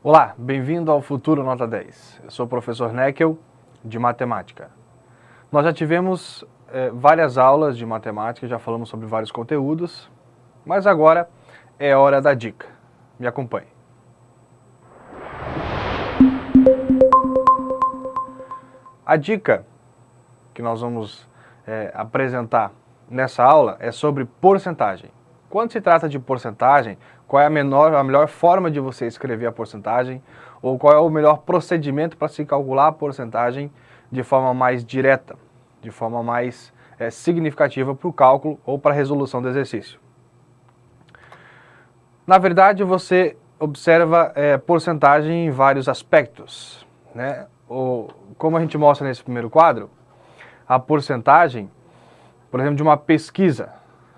Olá, bem-vindo ao Futuro Nota 10. Eu sou o professor Neckel, de Matemática. Nós já tivemos várias aulas de matemática, já falamos sobre vários conteúdos, mas agora é hora da dica. Me acompanhe. A dica que nós vamos apresentar nessa aula é sobre porcentagem. Quando se trata de porcentagem, qual é a melhor forma de você escrever a porcentagem, ou qual é o melhor procedimento para se calcular a porcentagem de forma mais direta, de forma mais significativa para o cálculo ou para a resolução do exercício. Na verdade, você observa porcentagem em vários aspectos, né? Como a gente mostra nesse primeiro quadro, a porcentagem, por exemplo, de uma pesquisa.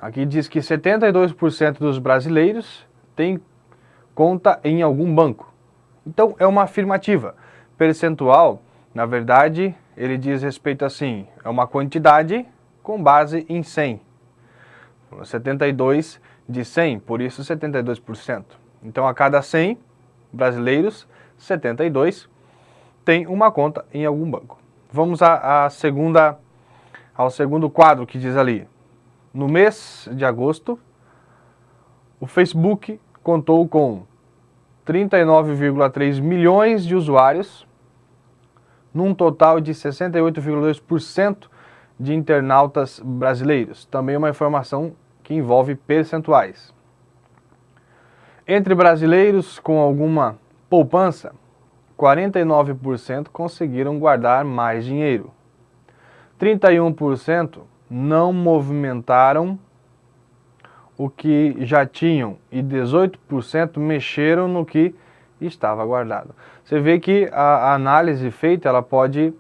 Aqui diz que 72% dos brasileiros têm conta em algum banco. Então, é uma afirmativa. Percentual, na verdade, ele diz respeito assim, é uma quantidade com base em 100. 72 de 100, por isso 72%. Então, a cada 100 brasileiros, 72 têm uma conta em algum banco. Vamos ao segundo quadro que diz ali. No mês de agosto, o Facebook contou com 39,3 milhões de usuários, num total de 68,2% de internautas brasileiros. Também uma informação que envolve percentuais. Entre brasileiros com alguma poupança, 49% conseguiram guardar mais dinheiro. 31% não movimentaram o que já tinham e 18% mexeram no que estava guardado. Você vê que a análise feita, ela pode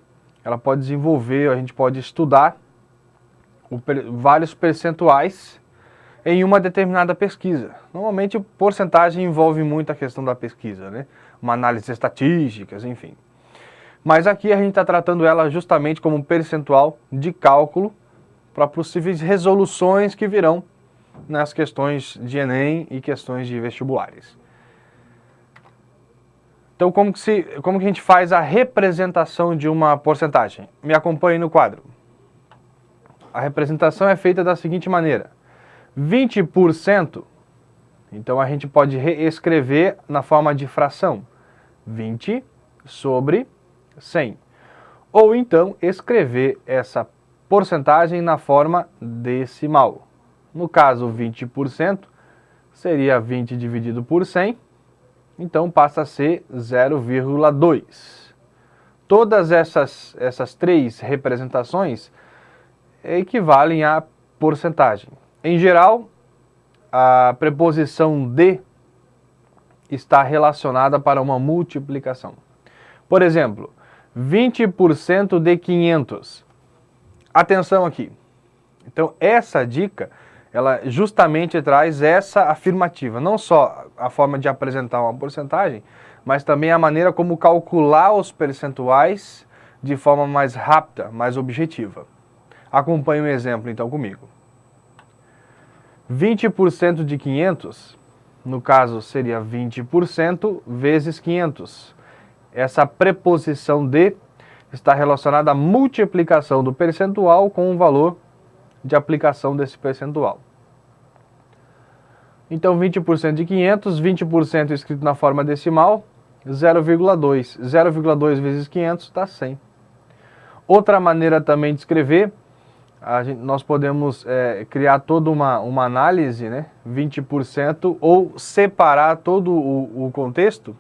desenvolver, a gente pode estudar vários percentuais em uma determinada pesquisa. Normalmente, porcentagem envolve muito a questão da pesquisa, né? Uma análise estatística, enfim. Mas aqui a gente está tratando ela justamente como um percentual de cálculo para possíveis resoluções que virão nas questões de Enem e questões de vestibulares. Então, como que a gente faz a representação de uma porcentagem? Me acompanhe no quadro. A representação é feita da seguinte maneira. 20%, então a gente pode reescrever na forma de fração. 20 sobre 100. Ou então escrever essa porcentagem na forma decimal. No caso, 20% seria 20 dividido por 100, então passa a ser 0,2. Todas essas três representações equivalem à porcentagem. Em geral, a preposição de está relacionada para uma multiplicação. Por exemplo, 20% de 500. Atenção aqui. Então, essa dica, ela justamente traz essa afirmativa. Não só a forma de apresentar uma porcentagem, mas também a maneira como calcular os percentuais de forma mais rápida, mais objetiva. Acompanhe um exemplo, então, comigo. 20% de 500, no caso, seria 20% vezes 500. Essa preposição de está relacionada à multiplicação do percentual com o valor de aplicação desse percentual. Então, 20% de 500, 20% escrito na forma decimal, 0,2. 0,2 vezes 500 dá 100. Outra maneira também de escrever, nós podemos criar toda uma análise, né? 20%, ou separar todo o contexto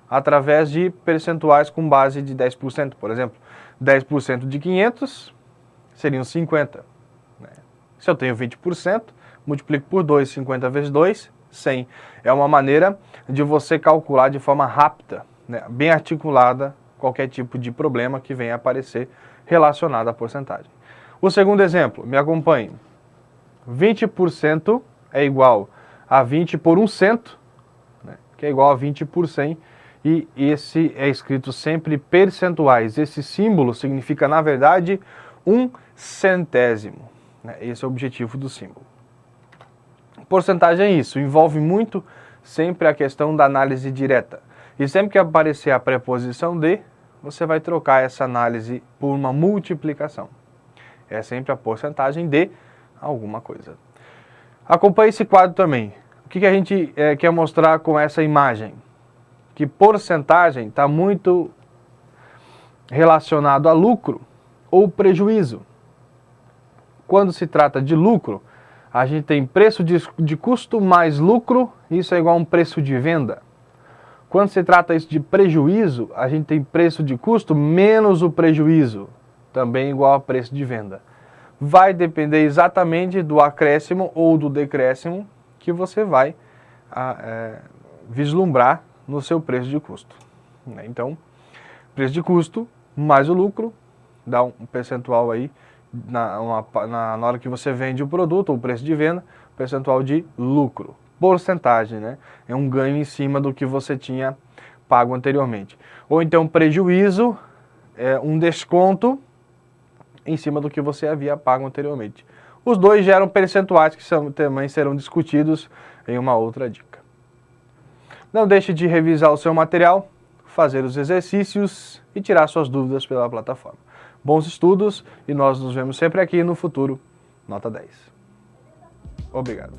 através de percentuais com base de 10%. Por exemplo, 10% de 500 seriam 50. Né? Se eu tenho 20%, multiplico por 2, 50 vezes 2, 100. É uma maneira de você calcular de forma rápida, né? Bem articulada, qualquer tipo de problema que venha a aparecer relacionado à porcentagem. O segundo exemplo, me acompanhe. 20% é igual a 20 por 1 cento, né? Que é igual a 20 por 100. E esse é escrito sempre percentuais. Esse símbolo significa, na verdade, 1 centésimo. Esse é o objetivo do símbolo. Porcentagem é isso, envolve muito sempre a questão da análise direta. E sempre que aparecer a preposição de, você vai trocar essa análise por uma multiplicação. É sempre a porcentagem de alguma coisa. Acompanhe esse quadro também. O que a gente quer mostrar com essa imagem? Que porcentagem está muito relacionado a lucro ou prejuízo. Quando se trata de lucro, a gente tem preço de custo mais lucro, isso é igual a um preço de venda. Quando se trata isso de prejuízo, a gente tem preço de custo menos o prejuízo, também igual a preço de venda. Vai depender exatamente do acréscimo ou do decréscimo que você vai vislumbrar no seu preço de custo. Então, preço de custo mais o lucro, dá um percentual aí, na hora que você vende o produto, ou preço de venda, percentual de lucro. Porcentagem, né? É um ganho em cima do que você tinha pago anteriormente. Ou então prejuízo, é um desconto em cima do que você havia pago anteriormente. Os dois geram percentuais que também serão discutidos em uma outra dica. Não deixe de revisar o seu material, fazer os exercícios e tirar suas dúvidas pela plataforma. Bons estudos e nós nos vemos sempre aqui no Futuro Nota 10. Obrigado.